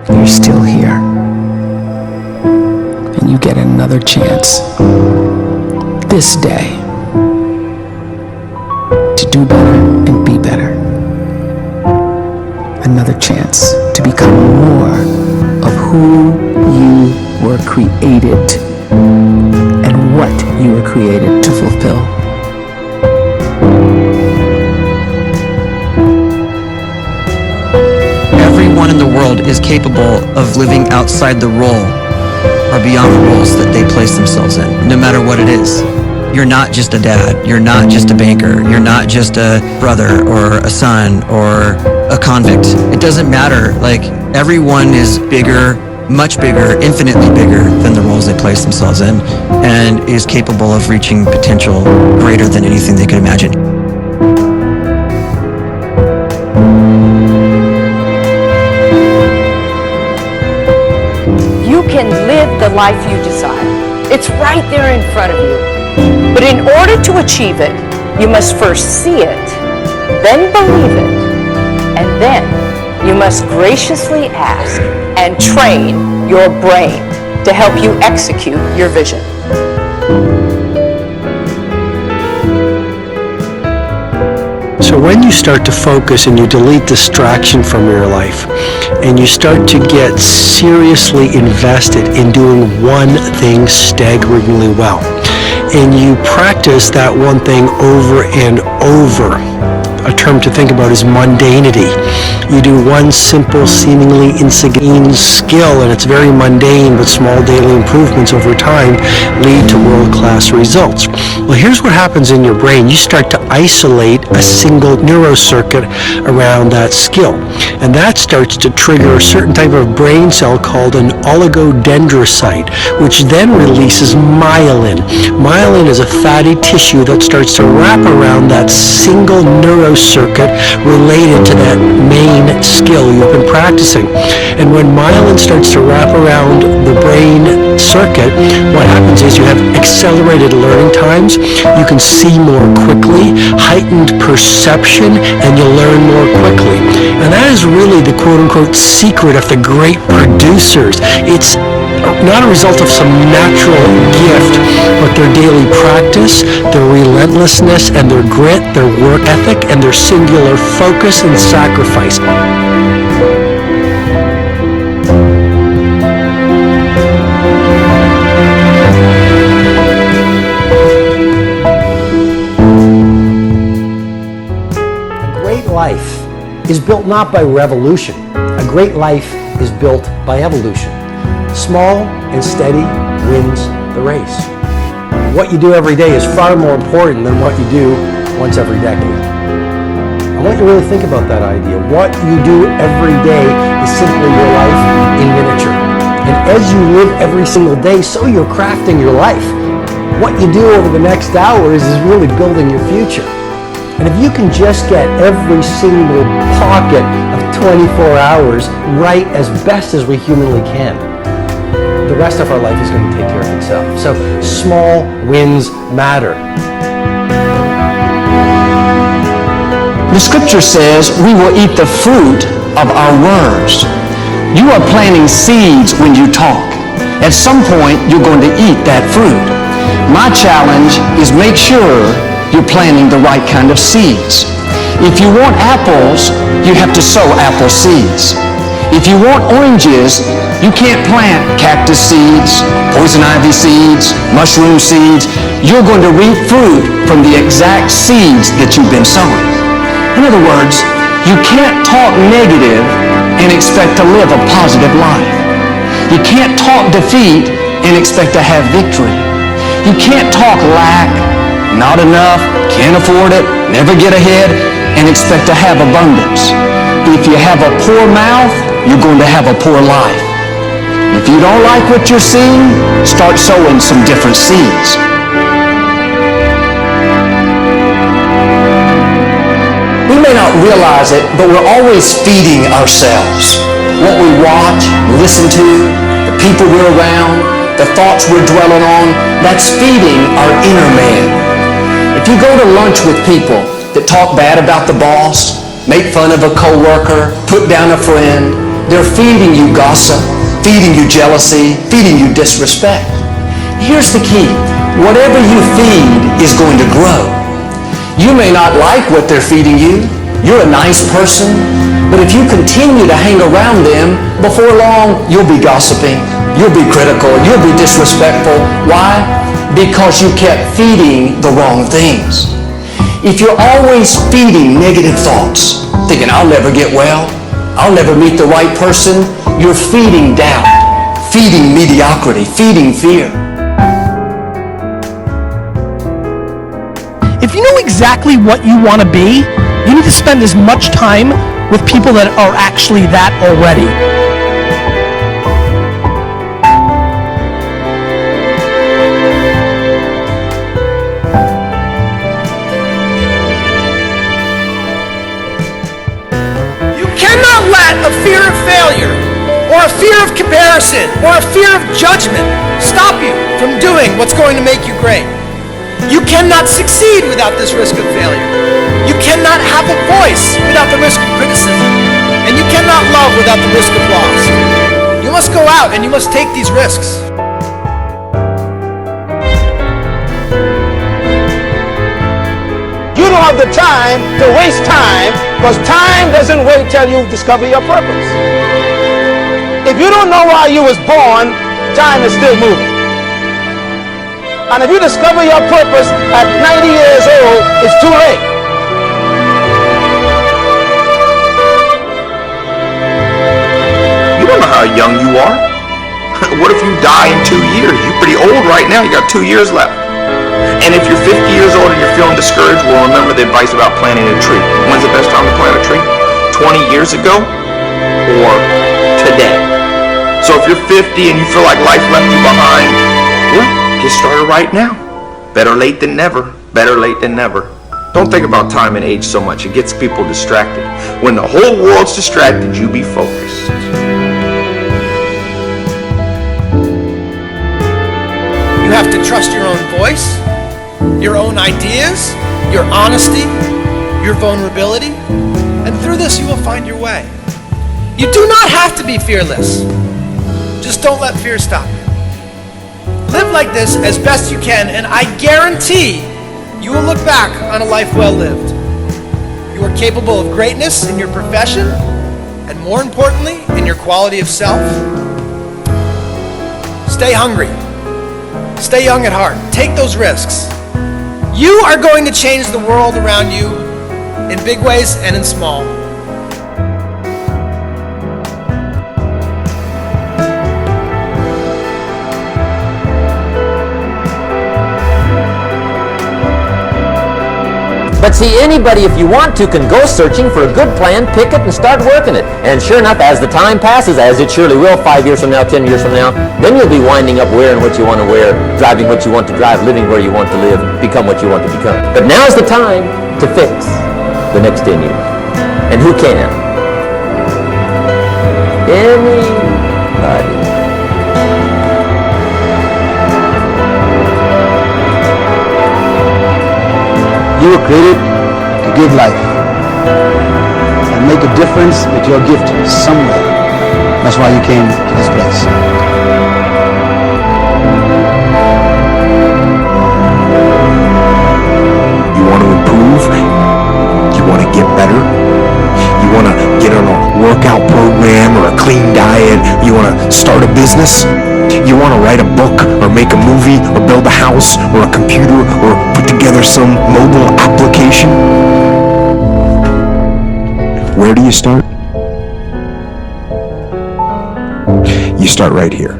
You're still here. And you get another chance this day to do better and be better. Another chance to become more of who you were created and what you were created to fulfill. Everyone in the world is capable of living outside the role or beyond the roles that they place themselves in, no matter what it is. You're not just a dad, you're not just a banker, you're not just a brother or a son or a convict. It doesn't matter. Like, everyone is bigger, much bigger, infinitely bigger than the roles they place themselves in, and is capable of reaching potential greater than anything they could imagine. You can live the life you desire. It's right there in front of you. But in order to achieve it, you must first see it, then believe it, and then you must graciously ask and train your brain to help you execute your vision. So when you start to focus and you delete distraction from your life, and you start to get seriously invested in doing one thing staggeringly well, and you practice that one thing over and over, a term to think about is mundanity. You do one simple, seemingly insignificant skill, and it's very mundane, but small daily improvements over time lead to world-class results. Well, here's what happens in your brain. You start to isolate a single neurocircuit around that skill, and that starts to trigger a certain type of brain cell called an oligodendrocyte, which then releases myelin. Myelin is a fatty tissue that starts to wrap around that single neurocircuit related to that main skill you've been practicing. And when myelin starts to wrap around the brain circuit, what happens is you have accelerated learning times, you can see more quickly, heightened perception, and you'll learn more quickly. And that is really the quote-unquote secret of the great producers. It's not a result of some natural gift, but their daily practice, their relentlessness and their grit, their work ethic, and their singular focus and sacrifice. A great life is built not by revolution. A great life is built by evolution. Small and steady wins the race. What you do every day is far more important than what you do once every decade. I want you to really think about that idea. What you do every day is simply your life in miniature. And as you live every single day, so you're crafting your life. What you do over the next hours is really building your future. And if you can just get every single pocket of 24 hours right as best as we humanly can, the rest of our life is going to take care of itself. So small wins matter. The scripture says we will eat the fruit of our words. You are planting seeds when you talk. At some point, you're going to eat that fruit. My challenge is make sure you're planting the right kind of seeds. If you want apples, you have to sow apple seeds. If you want oranges, you can't plant cactus seeds, poison ivy seeds, mushroom seeds. You're going to reap fruit from the exact seeds that you've been sowing. In other words, you can't talk negative and expect to live a positive life. You can't talk defeat and expect to have victory. You can't talk lack, not enough, can't afford it, never get ahead, and expect to have abundance. If you have a poor mouth, you're going to have a poor life. If you don't like what you're seeing, start sowing some different seeds. We may not realize it, but we're always feeding ourselves. What we watch, listen to, the people we're around, the thoughts we're dwelling on, that's feeding our inner man. If you go to lunch with people that talk bad about the boss, make fun of a coworker, put down a friend, They're feeding you gossip, feeding you jealousy, feeding you disrespect. Here's the key. Whatever you feed is going to grow. You may not like what they're feeding you. You're a nice person, but if you continue to hang around them, before long, you'll be gossiping, you'll be critical, you'll be disrespectful. Why? Because you kept feeding the wrong things. If you're always feeding negative thoughts, thinking, I'll never get well, I'll never meet the right person, you're feeding doubt, feeding mediocrity, feeding fear. If you know exactly what you want to be, you need to spend as much time with people that are actually that already. You cannot let a fear of failure, or a fear of comparison, or a fear of judgment stop you from doing what's going to make you great. You cannot succeed without this risk of failure. You cannot have a voice without the risk of criticism. And you cannot love without the risk of loss. You must go out and you must take these risks. You don't have the time to waste time, because time doesn't wait till you discover your purpose. If you don't know why you was born, time is still moving. And if you discover your purpose at 90 years old, it's too late. You don't know how young you are. What if you die in 2 years? You're pretty old right now. You got 2 years left. And if you're 50 years old and you're feeling discouraged, well, remember the advice about planting a tree. When's the best time to plant a tree? 20 years ago or today? So if you're 50 and you feel like life left you behind, well, get started right now. Better late than never. Better late than never. Don't think about time and age so much. It gets people distracted. When the whole world's distracted, you be focused. You have to trust your own voice, your own ideas, your honesty, your vulnerability, and through this you will find your way. You do not have to be fearless. Just don't let fear stop you. Live like this as best you can, and I guarantee you will look back on a life well lived. You are capable of greatness in your profession, and more importantly, in your quality of self. Stay hungry. Stay young at heart. Take those risks. You are going to change the world around you in big ways and in small. But see, anybody, if you want to, can go searching for a good plan, pick it, and start working it. And sure enough, as the time passes, as it surely will 5 years from now, 10 years from now, then you'll be winding up wearing what you want to wear, driving what you want to drive, living where you want to live, become what you want to become. But now's the time to fix the next 10 years. And who can? Anybody. You were created to give life and make a difference with your gift somewhere. That's why you came to this place. You want to improve? You want to get better? You want to get on a workout program or a clean diet? You want to start a business? You want to write a book or make a movie or build a house or a computer or put together some mobile application? Where do you start? You start right here.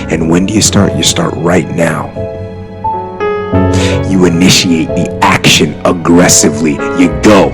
And when do you start? You start right now. You initiate the action aggressively. You go.